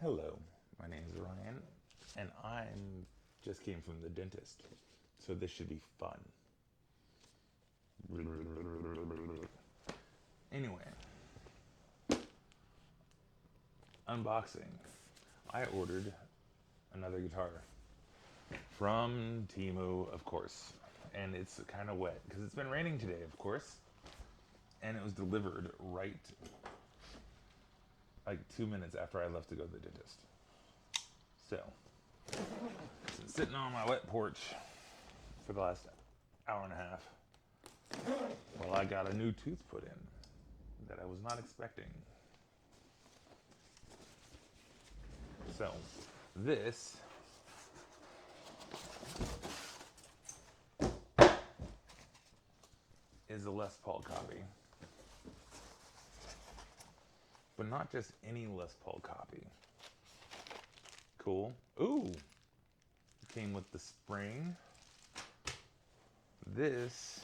Hello, my name is Ryan, and I'm just came from the dentist, so this should be fun. Anyway, unboxing. I ordered another guitar from Temu, of course, and it's kind of wet because it's been raining today, of course, and it was delivered right like 2 minutes after I left to go to the dentist. So, it's been sitting on my wet porch for the last hour and a half while I got a new tooth put in that I was not expecting. So, this is a Les Paul copy. But not just any Les Paul copy. Cool. Ooh! It came with the spring. This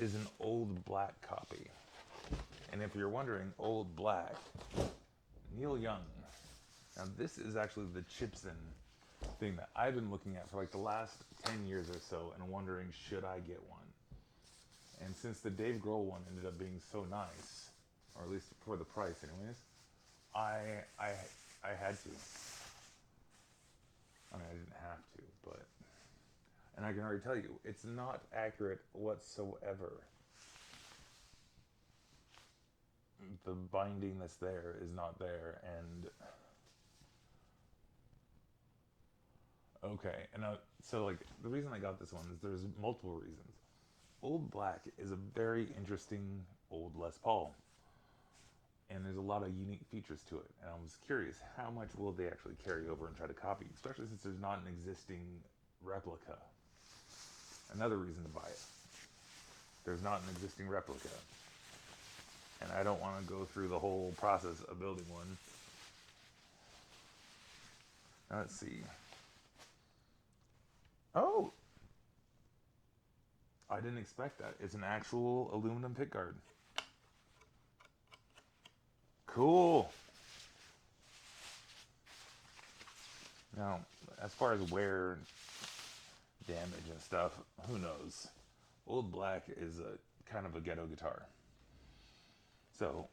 is an old black copy. And if you're wondering, old black, Neil Young. Now this is actually the Chibson thing that I've been looking at for like the last 10 years or so and wondering, should I get one? And since the Dave Grohl one ended up being so nice, or at least for the price anyways, I had to. I mean, I didn't have to, but... And I can already tell you, it's not accurate whatsoever. The binding that's there is not there, and... Okay, and so like, the reason I got this one is there's multiple reasons. Old Black is a very interesting old Les Paul. And there's a lot of unique features to it. And I was curious, how much will they actually carry over and try to copy, especially since there's not an existing replica. Another reason to buy it. There's not an existing replica. And I don't want to go through the whole process of building one. Now let's see. Oh! I didn't expect that. It's an actual aluminum pickguard. Cool. Now, as far as wear, damage and stuff, who knows? Old Black is a kind of a ghetto guitar. So,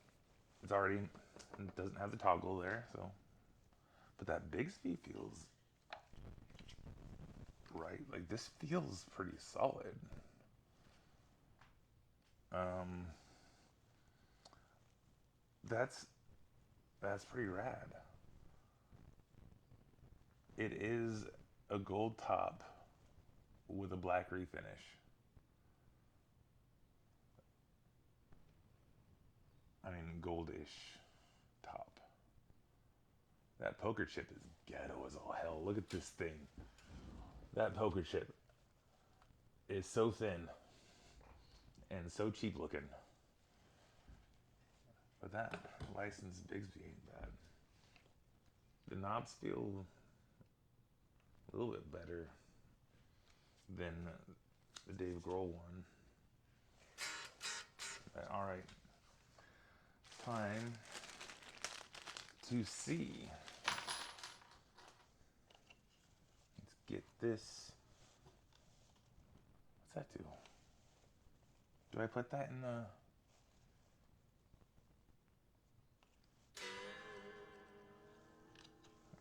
it doesn't have the toggle there, so. But that Bigsby feels right. Like, this feels pretty solid. That's pretty rad. It is a gold top with a black refinish. I mean, goldish top. That poker chip is ghetto as all hell. Look at this thing. That poker chip is so thin and so cheap looking. But that licensed Bigsby ain't bad. The knobs feel a little bit better than the Dave Grohl one. But, all right, time to see. Let's get this. What's that do? Do I put that in the...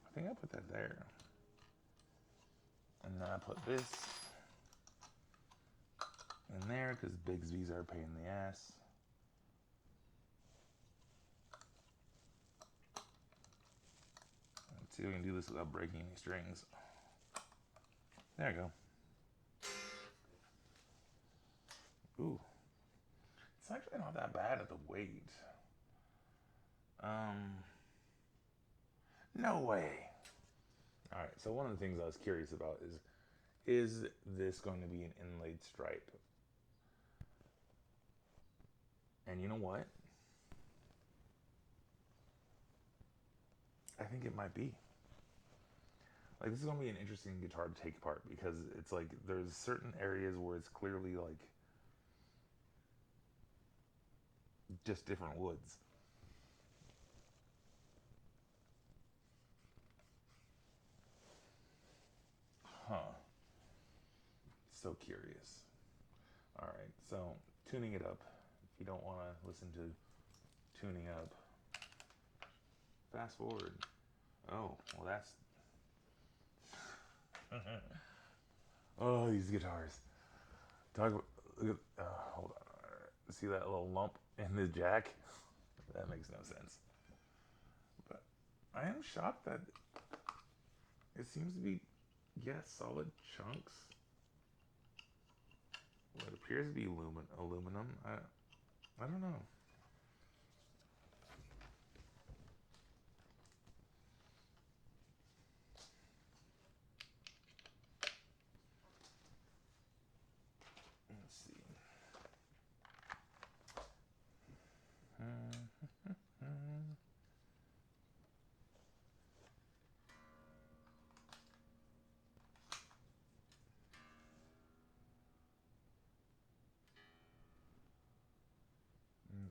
I think I put that there. And then I put this in there because Bigsby's are a pain in the ass. Let's see if we can do this without breaking any strings. There we go. Ooh. It's actually not that bad at the weight. No way. All right, so one of the things I was curious about is this going to be an inlaid stripe? And you know what? I think it might be. Like, this is going to be an interesting guitar to take apart because it's like there's certain areas where it's clearly like just different woods. so curious. All right, so tuning it up. If you don't want to listen to tuning up, fast forward. Oh, well, that's. Oh, these guitars. Talk about. Look at, hold on. See that little lump in the jack? That makes no sense. But I am shocked that it seems to be, yes, solid chunks. What appears to be aluminum. I don't know. Let's see.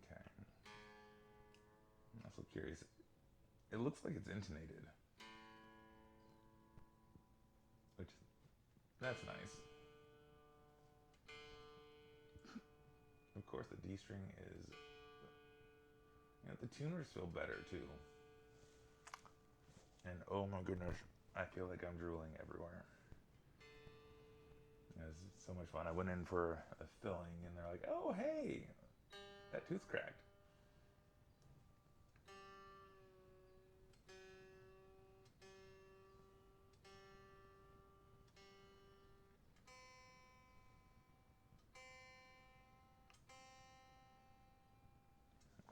Okay. I'm also curious. It looks like it's intonated, which that's nice. Of course, the D string is. You know, the tuners feel better too. And oh my goodness, I feel like I'm drooling everywhere. It was so much fun. I went in for a filling, and they're like, "Oh hey, that tooth's cracked."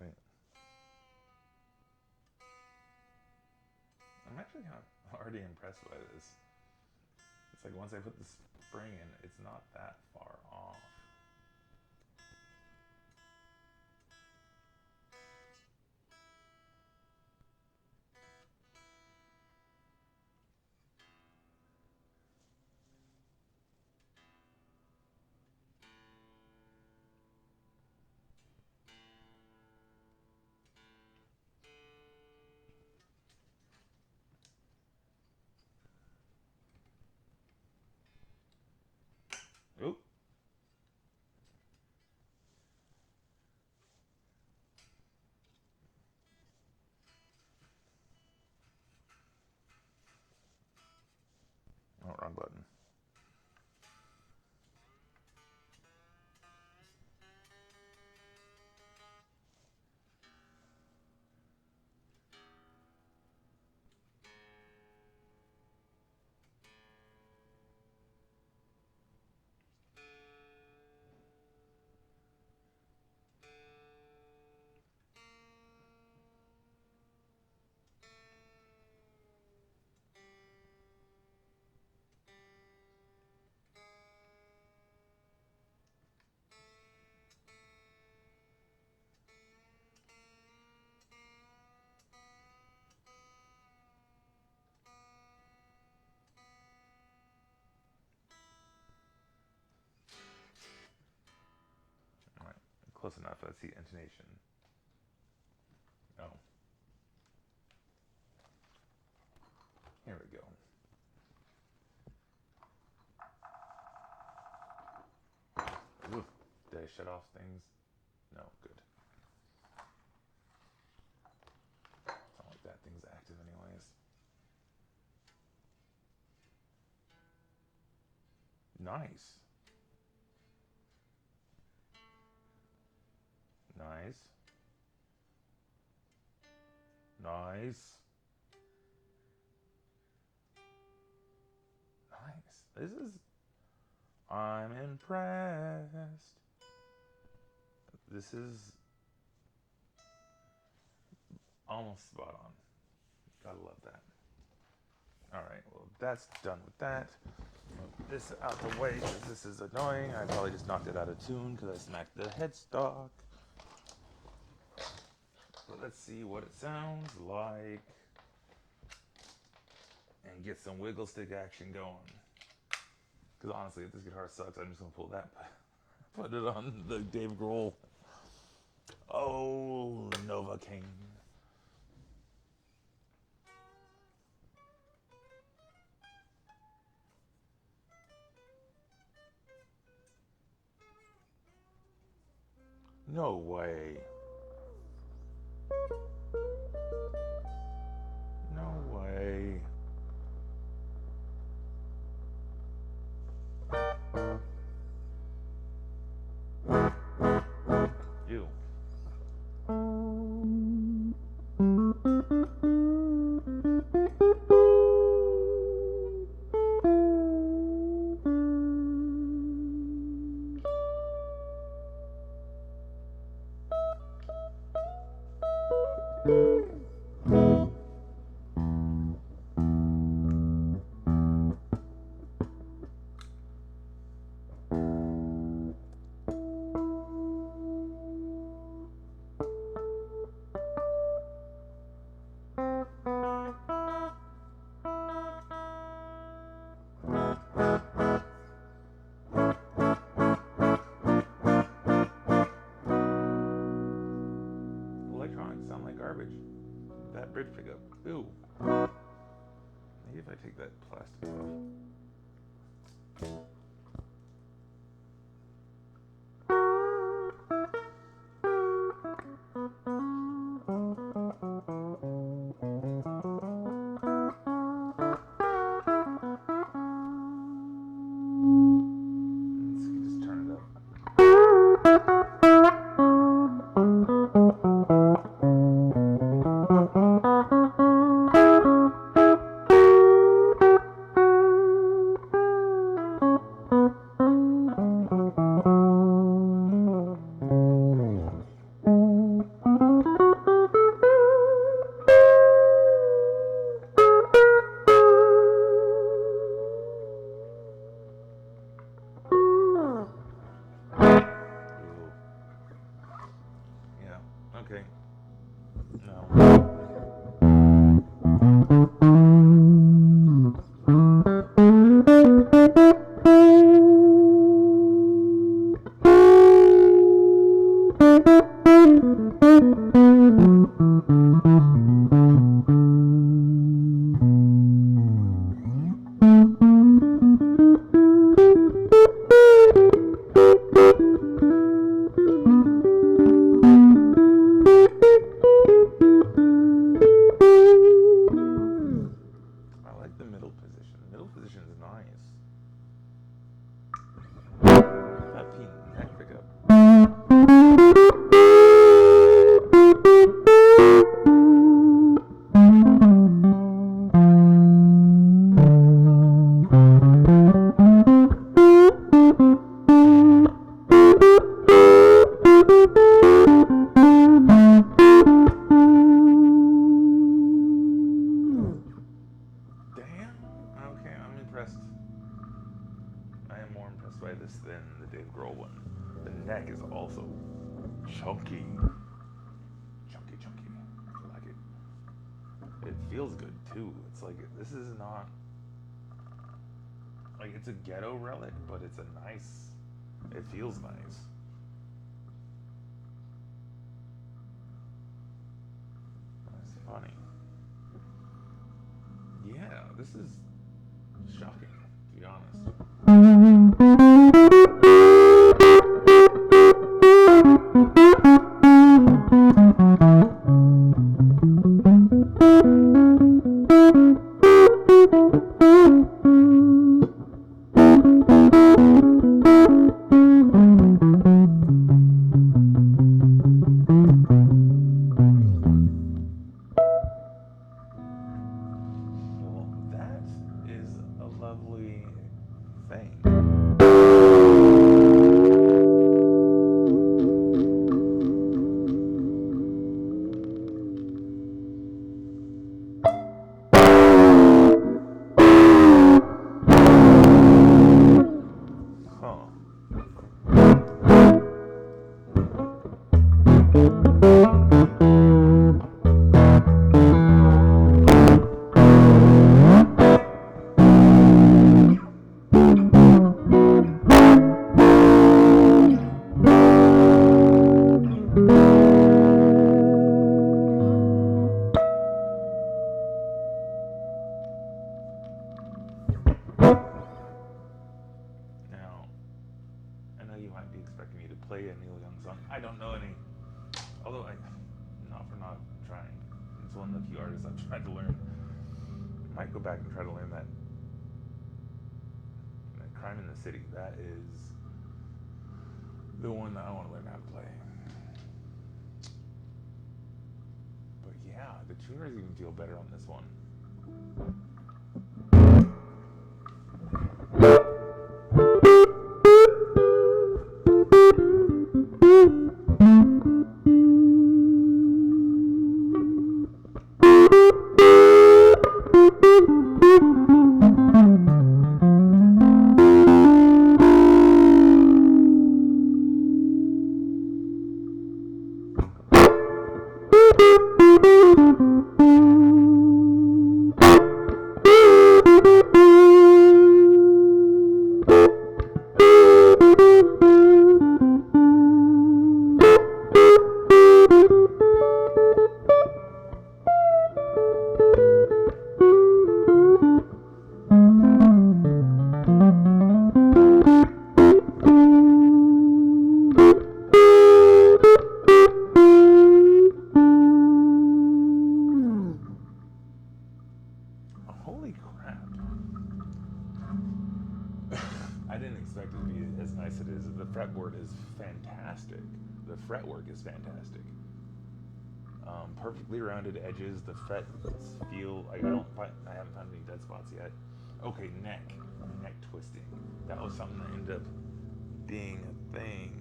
Wait, I'm actually kind of already impressed by this. It's like once I put the spring in, it's not that far off. Oop. Oh, wrong button. All right, close enough. Let's see intonation. Oh, here we go. Oof. Did I shut off things? No, good. It's not like that thing's active anyways. Nice. Nice. Nice. Nice. This is... I'm impressed. This is almost spot on. Gotta love that. Alright, well that's done with that. Move this out the way because this is annoying. I probably just knocked it out of tune because I smacked the headstock. But let's see what it sounds like. And get some wiggle stick action going. Because honestly, if this guitar sucks, I'm just going to pull that, put it on the Dave Grohl. Oh, Nova King. No way. No way. Ew. Electronics sound like garbage. That bridge pickup. Ew. Maybe if I take that plastic off. Okay. No. Than the Dave Grohl one. The neck is also chunky. Chunky. I like it. It feels good too. It's like, this is not, like, it's a ghetto relic, but it's a nice, it feels nice. That's funny. Yeah, this is shocking, to be honest. Well, that is a lovely thing. about trying. It's one of the few artists I've tried to learn. Might go back and try to learn that Crime in the City. That is the one that I want to learn how to play. But yeah, the tuners even feel better on this one. Fretwork is fantastic. Perfectly rounded edges. The frets feel like I haven't found any dead spots yet. Okay, neck twisting. That was something that ended up being a thing.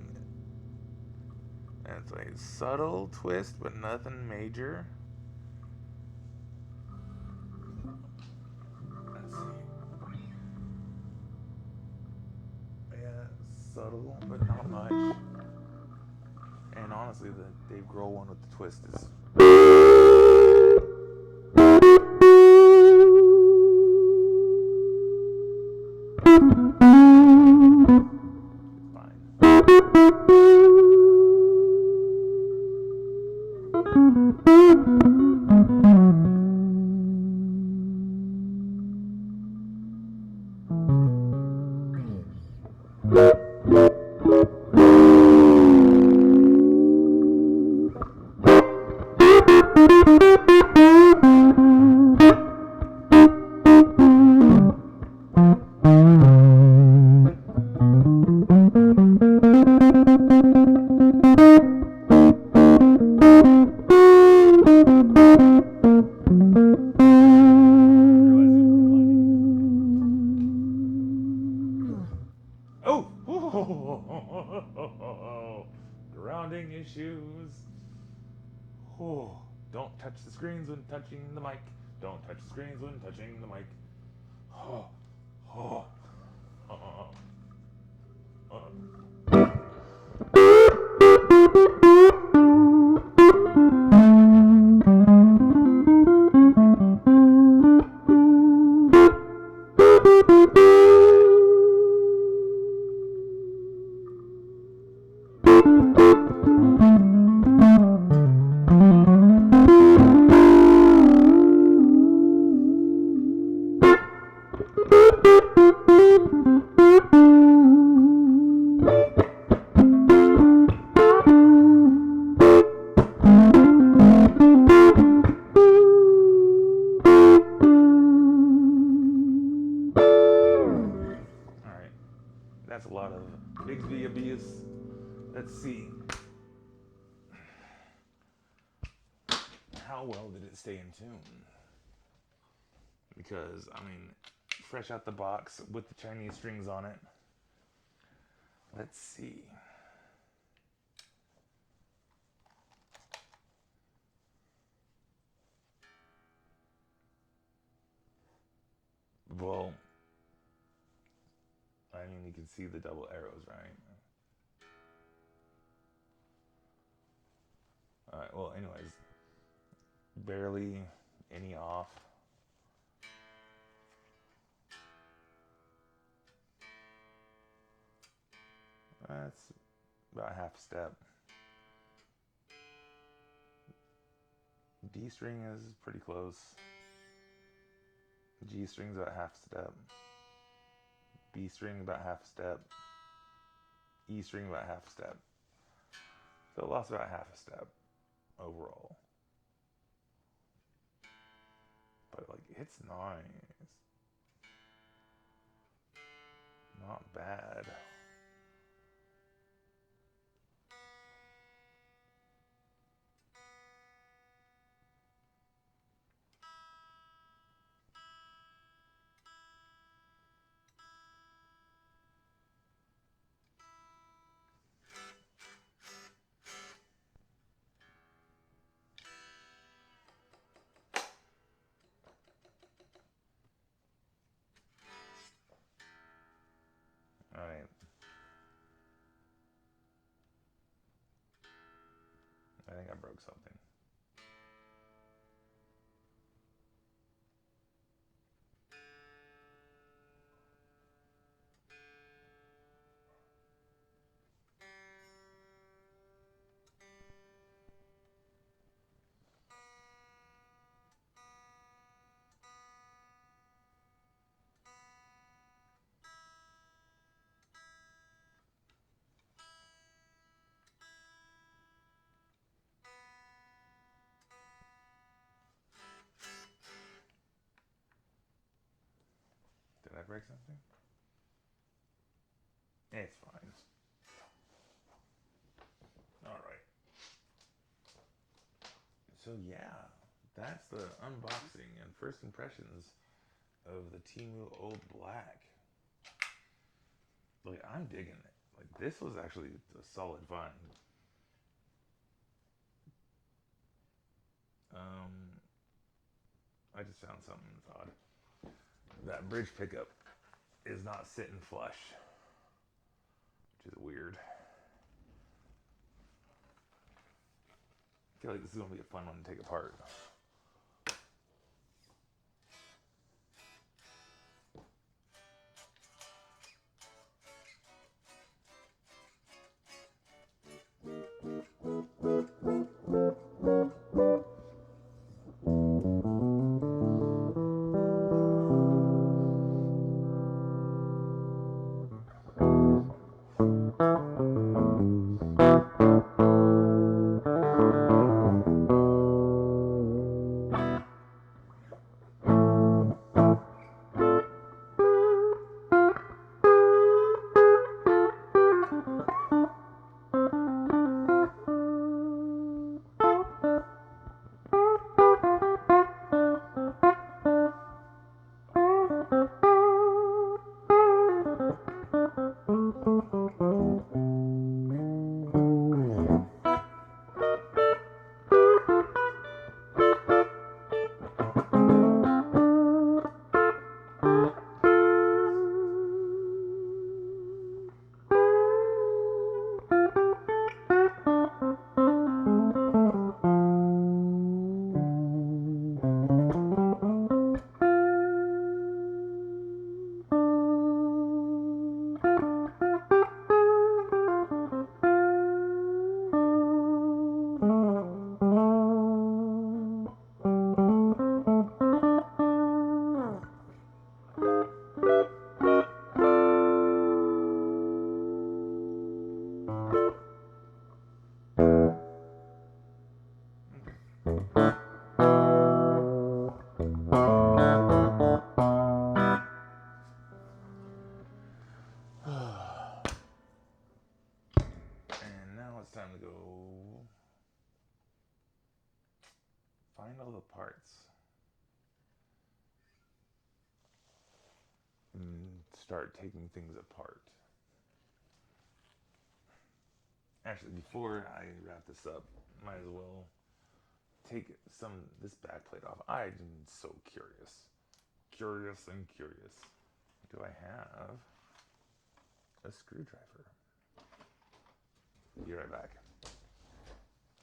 And it's like a subtle twist, but nothing major. Let's see. Yeah, subtle, but not much. And honestly, the Dave Grohl one with the twist is... it's fine. Grounding issues. Oh, don't touch the screens when touching the mic. Don't touch the screens when touching the mic. Oh, oh, that's a lot of Bigsby abuse. Let's see. How well did it stay in tune? Because, I mean, fresh out the box with the Chinese strings on it. Let's see. Well, I mean, you can see the double arrows, right? Alright, well, anyways. Barely any off. That's about half a step. D string is pretty close. G string's about half a step. B string about half a step. E string about half a step. So it lost about half a step overall. It's nice. Not bad. Alright. I think I broke something. Did I break something? It's fine. Alright. So yeah, that's the unboxing and first impressions of the Temu Old Black. Like, I'm digging it. Like, this was actually a solid find. I just found something that's odd. That bridge pickup is not sitting flush, which is weird. I feel like this is going to be a fun one to take apart. Time to go find all the parts and start taking things apart. Actually, before I wrap this up, might as well take this back plate off. I'm so curious. Curious. Do I have a screwdriver? Be right back.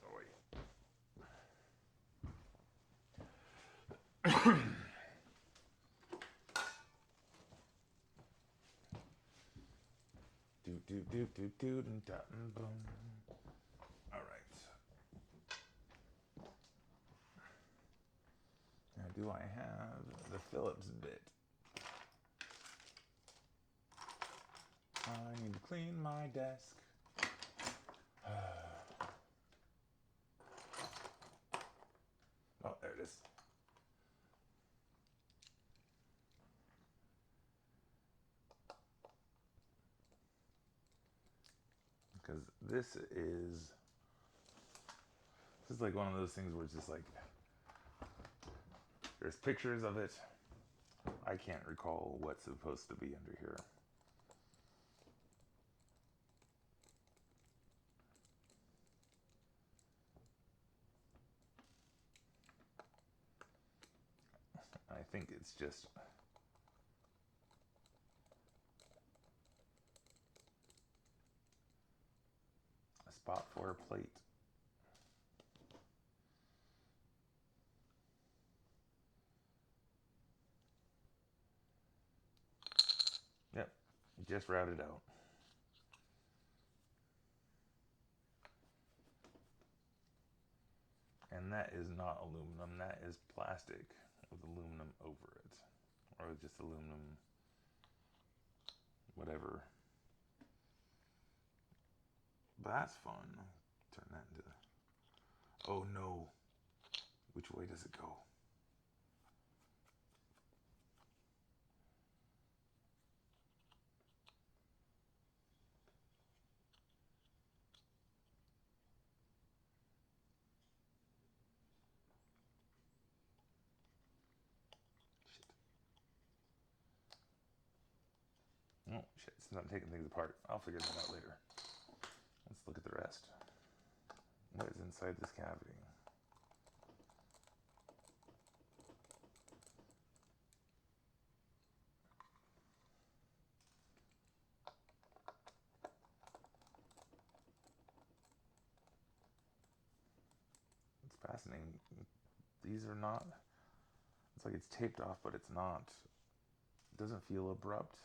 Oh, wait. All right. Now, do I have the Phillips bit? I need to clean my desk. Oh, there it is. because this is like one of those things where it's just like there's pictures of it. I can't recall what's supposed to be under here. I think it's just a spot for a plate. Yep, just routed out. And that is not aluminum, that is plastic with aluminum over it. Or just aluminum, whatever. But that's fun. Turn that into, oh no. Which way does it go? Oh, shit, since I'm taking things apart, I'll figure that out later. Let's look at the rest. What is inside this cavity? It's fascinating. These are not, it's like it's taped off, but it's not. It doesn't feel abrupt.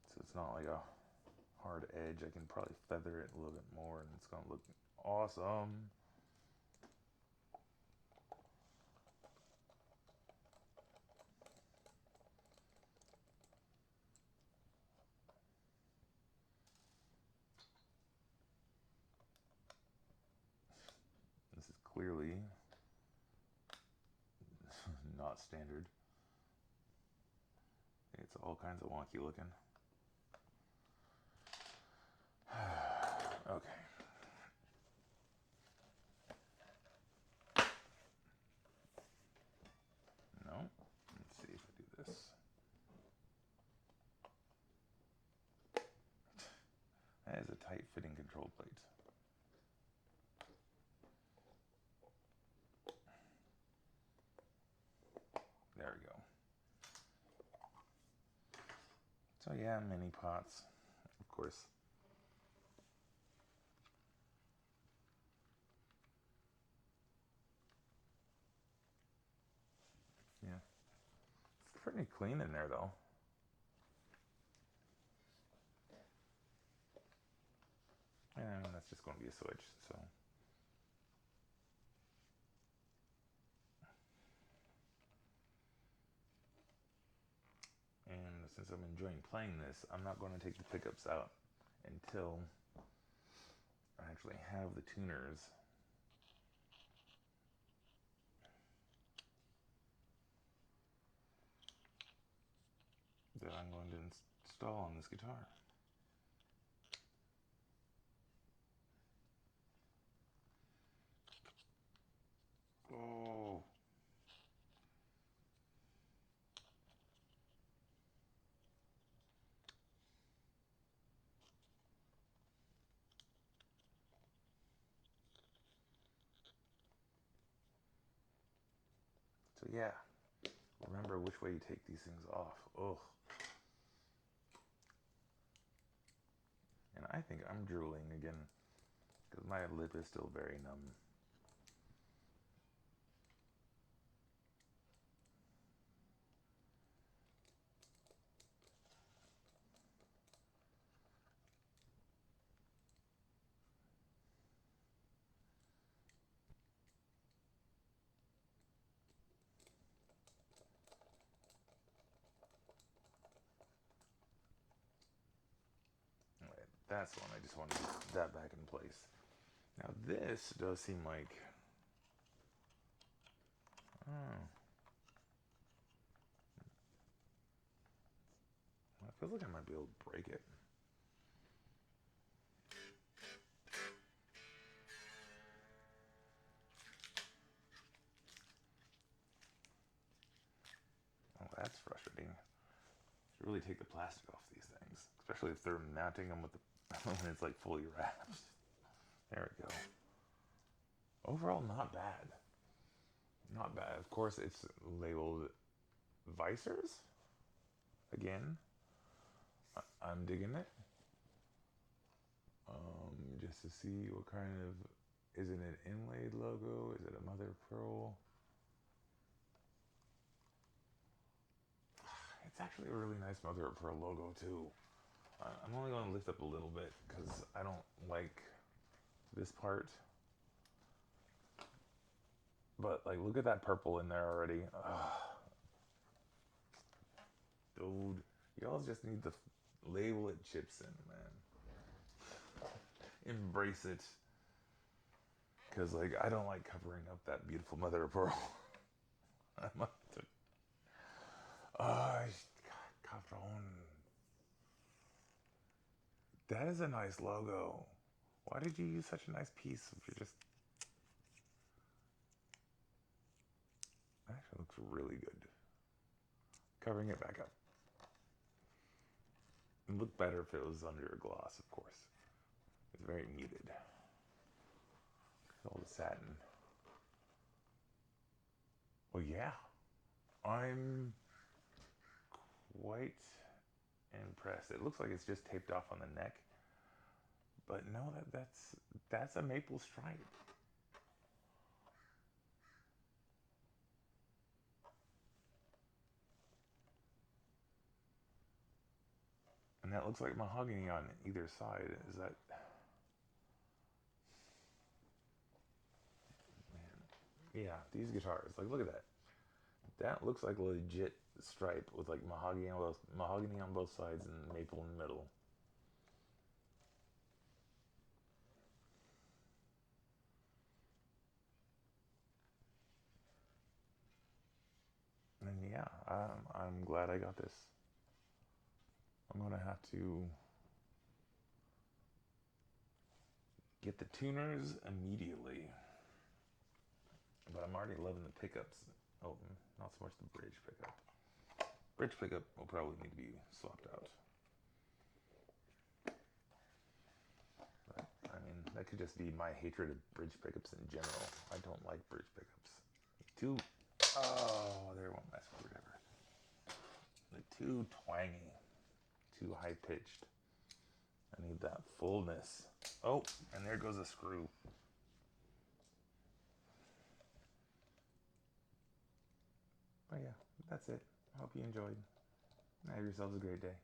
So it's not like a hard edge. I can probably feather it a little bit more and it's gonna look awesome. This is clearly not standard. It's all kinds of wonky looking. Okay. No. Let's see if I do this. That is a tight fitting control plate. There we go. So yeah, mini pots, of course. Yeah. It's pretty clean in there though. And that's just going to be a switch, so. And since I'm enjoying playing this, I'm not going to take the pickups out until I actually have the tuners that I'm going to install on this guitar. Oh. So yeah, remember which way you take these things off. Ugh. And I think I'm drooling again because my lip is still very numb. That's the one. I just want to get that back in place. Now this does seem like, oh, feels like I might be able to break it. Oh, that's frustrating. Should really take the plastic off these things, especially if they're mounting them with the when it's like fully wrapped. There we go. Overall, not bad. Not bad. Of course, it's labeled visors. Again, I'm digging it. Just to see what kind of, is it an inlaid logo? Is it a mother of pearl? It's actually a really nice mother of pearl logo too. I'm only going to lift up a little bit because I don't like this part. But like, look at that purple in there already. Dude, y'all just need to label it Chibson, man. Embrace it. Because like, I don't like covering up that beautiful mother of pearl. I'm up to... Cabrón. That is a nice logo. Why did you use such a nice piece if you're just... That actually looks really good. Covering it back up. It would look better if it was under a gloss, of course. It's very muted. All the satin. Well, yeah. I'm quite impressed. It looks like it's just taped off on the neck. But no, that's a maple stripe. And that looks like mahogany on either side. Is that... Man. Yeah, these guitars. Like, look at that. That looks like a legit stripe with like mahogany on both sides and maple in the middle. And yeah, I'm glad I got this. I'm gonna have to get the tuners immediately. But I'm already loving the pickups. Oh, not so much the bridge pickup. Bridge pickup will probably need to be swapped out. But, I mean, that could just be my hatred of bridge pickups in general. I don't like bridge pickups. There went my screwdriver. They're too twangy, too high pitched. I need that fullness. Oh, and there goes a screw. But yeah, that's it. I hope you enjoyed. Have yourselves a great day.